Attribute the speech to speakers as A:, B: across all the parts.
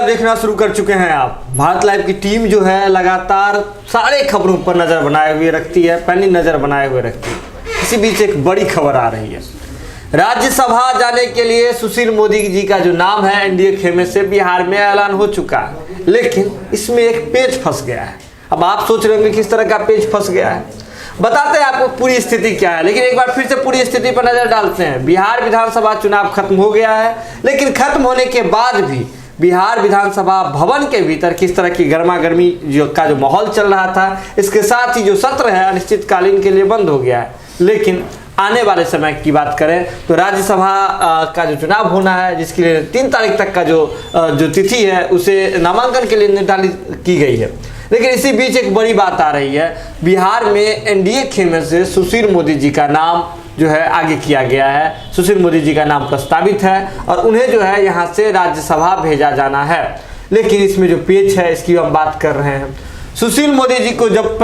A: देखना शुरू कर चुके हैं आप। भारत लाइव की टीम जो है लगातार सारे खबरों पर नज़र बनाए हुए रखती है, पैनी नज़र बनाए हुए रखती है। इसी बीच एक बड़ी खबर आ रही है। राज्यसभा जाने के लिए सुशील मोदी जी का जो नाम है एनडीए खेमे से बिहार में ऐलान हो चुका है, लेकिन इसमें एक पेच फंस गया है। अब आप सोच रहे होंगे किस तरह का पेच फंस गया है, बताते हैं आपको पूरी स्थिति क्या है। लेकिन एक बार फिर से पूरी स्थिति पर नजर डालते हैं। बिहार विधानसभा चुनाव खत्म हो गया है, लेकिन खत्म होने के बाद भी बिहार विधानसभा भवन के भीतर किस तरह की गर्मा गर्मी का जो माहौल चल रहा था, इसके साथ ही जो सत्र है अनिश्चितकालीन के लिए बंद हो गया है। लेकिन आने वाले समय की बात करें तो राज्यसभा का जो चुनाव होना है, जिसके लिए 3 तारीख तक का जो तिथि है उसे नामांकन के लिए निर्धारित की गई है। लेकिन इसी बीच एक बड़ी बात आ रही है। बिहार में एनडीए खेमे से सुशील मोदी जी का नाम जो है आगे किया गया है। सुशील मोदी जी का नाम प्रस्तावित है और उन्हें जो है यहाँ से राज्यसभा भेजा जाना है। लेकिन इसमें जो पेच है इसकी हम बात कर रहे हैं। सुशील मोदी जी को जब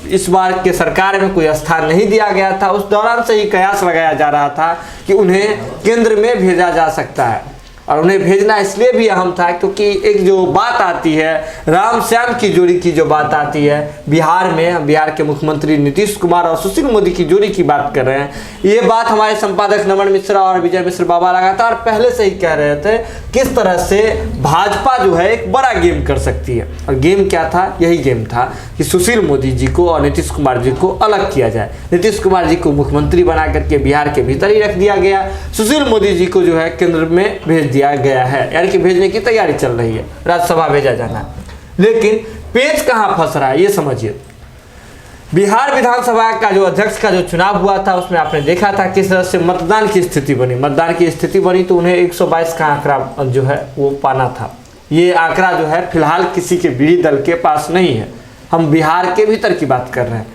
A: इस बार के सरकार में कोई स्थान नहीं दिया गया था, उस दौरान से ही कयास लगाया जा रहा था कि उन्हें केंद्र में भेजा जा सकता है। और उन्हें भेजना इसलिए भी अहम था क्योंकि एक जो बात आती है राम श्याम की जोड़ी की जो बात आती है बिहार में, बिहार के मुख्यमंत्री नीतीश कुमार और सुशील मोदी की जोड़ी की बात कर रहे हैं। ये बात हमारे संपादक नमन मिश्रा और विजय मिश्र बाबा लगातार पहले से ही कह रहे थे किस तरह से भाजपा जो है एक बड़ा गेम कर सकती है। और गेम क्या था? यही गेम था कि सुशील मोदी जी को और नीतीश कुमार जी को अलग किया जाए। नीतीश कुमार जी को मुख्यमंत्री बना करके बिहार के भीतर ही रख दिया गया, सुशील मोदी जी को जो है केंद्र में भेज दिया गया है, यानी कि भेजने की तैयारी चल रही है, राज्यसभा भेजा जाना है। लेकिन पेच कहां फंस रहा है ये समझिए। बिहार विधानसभा का जो अध्यक्ष का जो चुनाव हुआ था उसमें आपने देखा था किस तरह से मतदान की स्थिति बनी। मतदान की स्थिति बनी तो उन्हें 122 का आंकड़ा जो है वो पाना था। ये आंकड़ा जो है फिलहाल किसी के विरोधी दल के पास नहीं है। हम बिहार के भीतर की बात कर रहे हैं,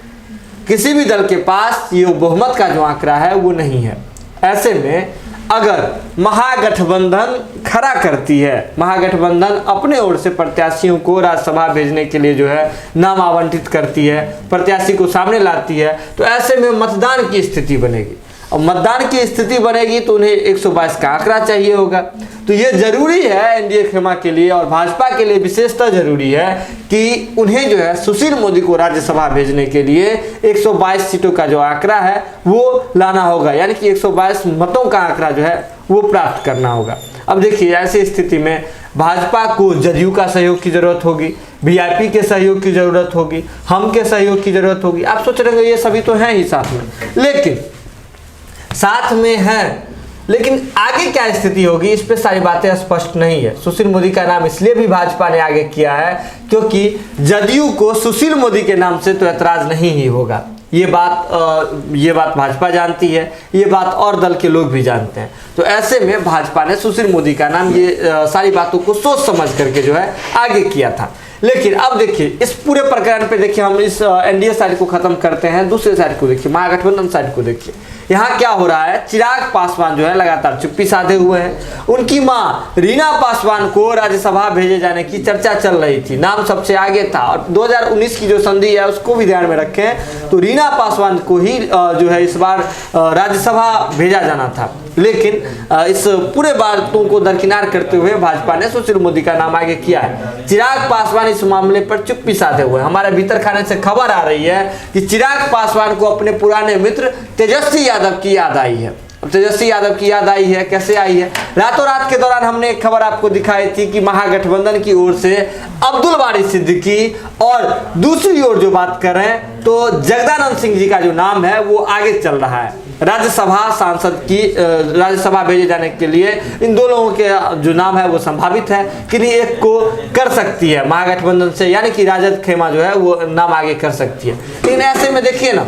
A: किसी भी दल के पास ये बहुमत का जो आंकड़ा है वो नहीं है। ऐसे में अगर महागठबंधन खड़ा करती है, महागठबंधन अपने ओर से प्रत्याशियों को राज्यसभा भेजने के लिए जो है नाम आवंटित करती है, प्रत्याशी को सामने लाती है, तो ऐसे में मतदान की स्थिति बनेगी। और मतदान की स्थिति बनेगी तो उन्हें 122 का आंकड़ा चाहिए होगा। तो ये जरूरी है एनडीए खेमा के लिए और भाजपा के लिए विशेषतः जरूरी है कि उन्हें जो है सुशील मोदी को राज्यसभा भेजने के लिए 122 सीटों का जो आंकड़ा है वो लाना होगा, यानी कि 122 मतों का आंकड़ा जो है वो प्राप्त करना होगा। अब देखिए ऐसी स्थिति में भाजपा को जदयू का सहयोग की जरूरत होगी, वीआईपी के सहयोग की जरूरत होगी, हम के सहयोग की जरूरत होगी। आप सोच रहे हैं ये सभी तो हैं ही साथ में, लेकिन आगे क्या स्थिति होगी इस पे सारी बातें स्पष्ट नहीं है। सुशील मोदी का नाम इसलिए भी भाजपा ने आगे किया है क्योंकि जदयू को सुशील मोदी के नाम से तो ऐतराज नहीं ही होगा। ये बात भाजपा जानती है, ये बात और दल के लोग भी जानते हैं। तो ऐसे में भाजपा ने सुशील मोदी का नाम ये सारी बातों को सोच समझ करके जो है आगे किया था। लेकिन अब देखिए इस पूरे प्रकरण पे देखिए, हम इस एनडीए साइड को खत्म करते हैं, दूसरे साइड को देखिए, महागठबंधन साइड को देखिए। यहाँ क्या हो रहा है, चिराग पासवान जो है लगातार चुप्पी साधे हुए हैं। उनकी मां रीना पासवान को राज्यसभा भेजे जाने की चर्चा चल रही थी, नाम सबसे आगे था। और 2019 की जो संधि है उसको भी ध्यान में रखें तो रीना पासवान को ही जो है इस बार राज्यसभा भेजा जाना था। लेकिन इस पूरे बातों को दरकिनार करते हुए भाजपा ने सुशील मोदी का नाम आगे किया है। चिराग पासवान इस मामले पर चुप्पी साधे हुए हैं। हमारे भीतर खाने से खबर आ रही है कि चिराग पासवान को अपने पुराने मित्र तेजस्वी यादव की याद आई है। तेजस्वी यादव की याद आई है, कैसे आई है? रातों रात के दौरान हमने एक खबर आपको दिखाई थी कि महागठबंधन की ओर से अब्दुल बारी सिद्दीकी और दूसरी ओर जो बात कर रहे हैं तो जगदानंद सिंह जी का जो नाम है वो आगे चल रहा है। राज्यसभा भेजे जाने के लिए इन दो लोगों के जो नाम है वो संभावित है कि नहीं एक को कर सकती है महागठबंधन से, यानी कि राजद खेमा जो है वो नाम आगे कर सकती है। लेकिन ऐसे में देखिए ना,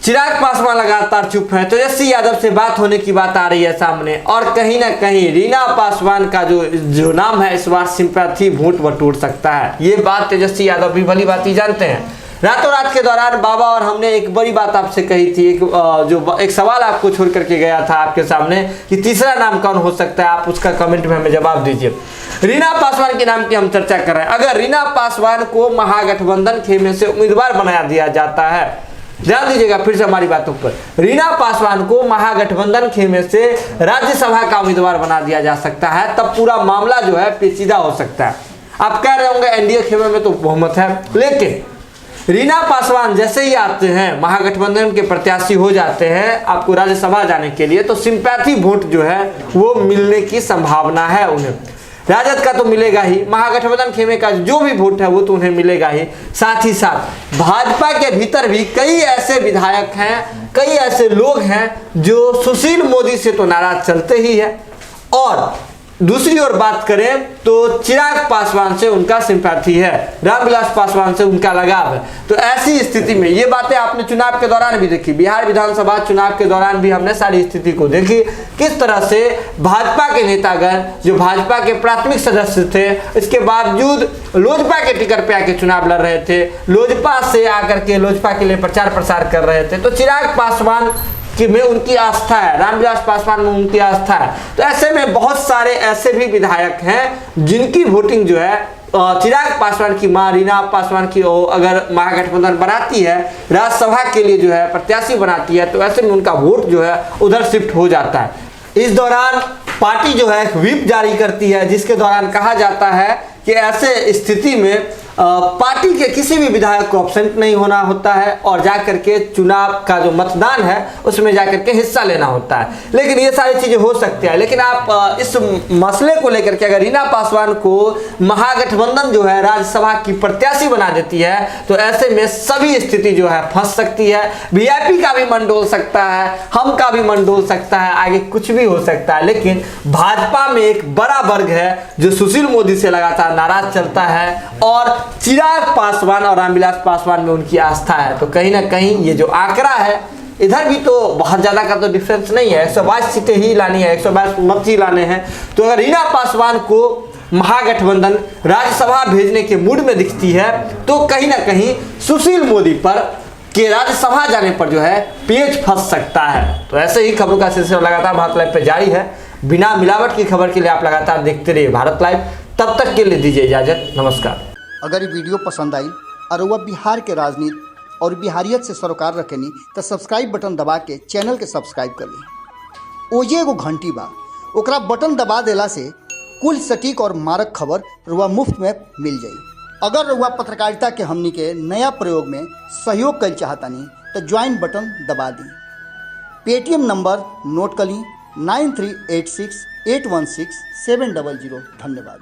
A: चिराग पासवान लगातार चुप है, तेजस्वी यादव से बात होने की बात आ रही है सामने, और कहीं ना कहीं रीना पासवान का जो नाम है इस बार सिंपैथी वोट बटोर सकता है। ये बात तेजस्वी यादव भी भली बात ही जानते हैं। रातों रात के दौरान बाबा और हमने एक बड़ी बात आपसे कही थी, एक सवाल आपको छोड़ करके गया था आपके सामने कि तीसरा नाम कौन हो सकता है, आप उसका कमेंट में हमें जवाब दीजिए। रीना पासवान के नाम की हम चर्चा कर रहे हैं। अगर रीना पासवान को महागठबंधन खेमे से उम्मीदवार बनाया दिया जाता है ध्यान दीजिएगा फिर से हमारी बातों पर। रीना पासवान को महागठबंधन खेमे से राज्यसभा का उम्मीदवार बना दिया जा सकता है, तब पूरा मामला जो है पेचीदा हो सकता है। आप कह रहे होंगे एनडीए खेमे में तो बहुमत है, लेकिन रीना पासवान जैसे ही आते हैं, महागठबंधन के प्रत्याशी हो जाते हैं आपको राज्यसभा जाने के लिए, तो सिंपैथी वोट जो है वो मिलने की संभावना है उन्हें। राजद का तो मिलेगा ही, महागठबंधन खेमे का जो भी वोट है वो तो उन्हें मिलेगा ही। साथ ही साथ भाजपा के भीतर भी कई ऐसे विधायक हैं, कई ऐसे लोग हैं जो सुशील मोदी से तो नाराज चलते ही है, और दूसरी ओर बात करें तो चिराग पासवान से उनका सिंपैथी है, रामविलास पासवान से उनका लगाव है। तो ऐसी स्थिति में ये बातें आपने चुनाव के दौरान भी देखी, बिहार विधानसभा चुनाव के दौरान भी हमने सारी स्थिति को देखी, किस तरह से भाजपा के नेतागण जो भाजपा के प्राथमिक सदस्य थे, इसके बावजूद लोजपा के टिकट पे आके चुनाव लड़ रहे थे, लोजपा से आकर के लोजपा के लिए प्रचार प्रसार कर रहे थे। तो चिराग पासवान में उनकी आस्था है, रामविलास पासवान में उनकी आस्था है। तो ऐसे में बहुत सारे ऐसे भी विधायक हैं जिनकी वोटिंग जो है चिराग पासवान की मां रीना पासवान की अगर महागठबंधन बनाती है, राज्यसभा के लिए जो है प्रत्याशी बनाती है, तो ऐसे में उनका वोट जो है उधर शिफ्ट हो जाता है। इस दौरान पार्टी जो है व्हिप जारी करती है, जिसके दौरान कहा जाता है कि ऐसे स्थिति में पार्टी के किसी भी विधायक को एब्सेंट नहीं होना होता है और जाकर के चुनाव का जो मतदान है उसमें जाकर के हिस्सा लेना होता है। लेकिन ये सारी चीजें हो सकती है, लेकिन आप इस मसले को लेकर के अगर रीना पासवान को महागठबंधन जो है राज्यसभा की प्रत्याशी बना देती है, तो ऐसे में सभी स्थिति जो है फंस सकती है। वीआईपी का भी मन डोल सकता है, हम का भी मन डोल सकता है, आगे कुछ भी हो सकता है। लेकिन भाजपा में एक बड़ा वर्ग है जो सुशील मोदी से लगातार नाराज चलता है और चिराग पासवान और रामविलास पासवान में उनकी आस्था है। तो कहीं ना कहीं ये जो आंकड़ा है, इधर भी तो बहुत ज्यादा का तो डिफरेंस नहीं है, 122 सीटें ही लानी है, 122 मत ही लाने हैं। तो अगर रीना पासवान को महागठबंधन राज्यसभा भेजने के मूड में दिखती है, तो कहीं ना कहीं सुशील मोदी पर के राज्यसभा जाने पर जो है पेच फंस सकता है। तो ऐसे ही खबरों का सिलसिला लगातार भारत लाइव पे जारी है। बिना मिलावट की खबर के लिए आप लगातार देखते रहिए भारत लाइव। तब तक के लिए दीजिए इजाजत, नमस्कार।
B: अगर ये वीडियो पसंद आई और वह बिहार के राजनीति और बिहारियत से सरोकार रखेनी तो सब्सक्राइब बटन दबा के चैनल के सब्सक्राइब कर ली। ओजे एगो घंटी बा, ओकरा बटन दबा देला से कुल सटीक और मारक खबर रुआ मुफ्त में मिल जाई। अगर रुआ पत्रकारिता के हमनी के नया प्रयोग में सहयोग कर चाहतानी तो ज्वाइन बटन दबा दी। पेटीएम नंबर नोट कर ली 9386816700। धन्यवाद।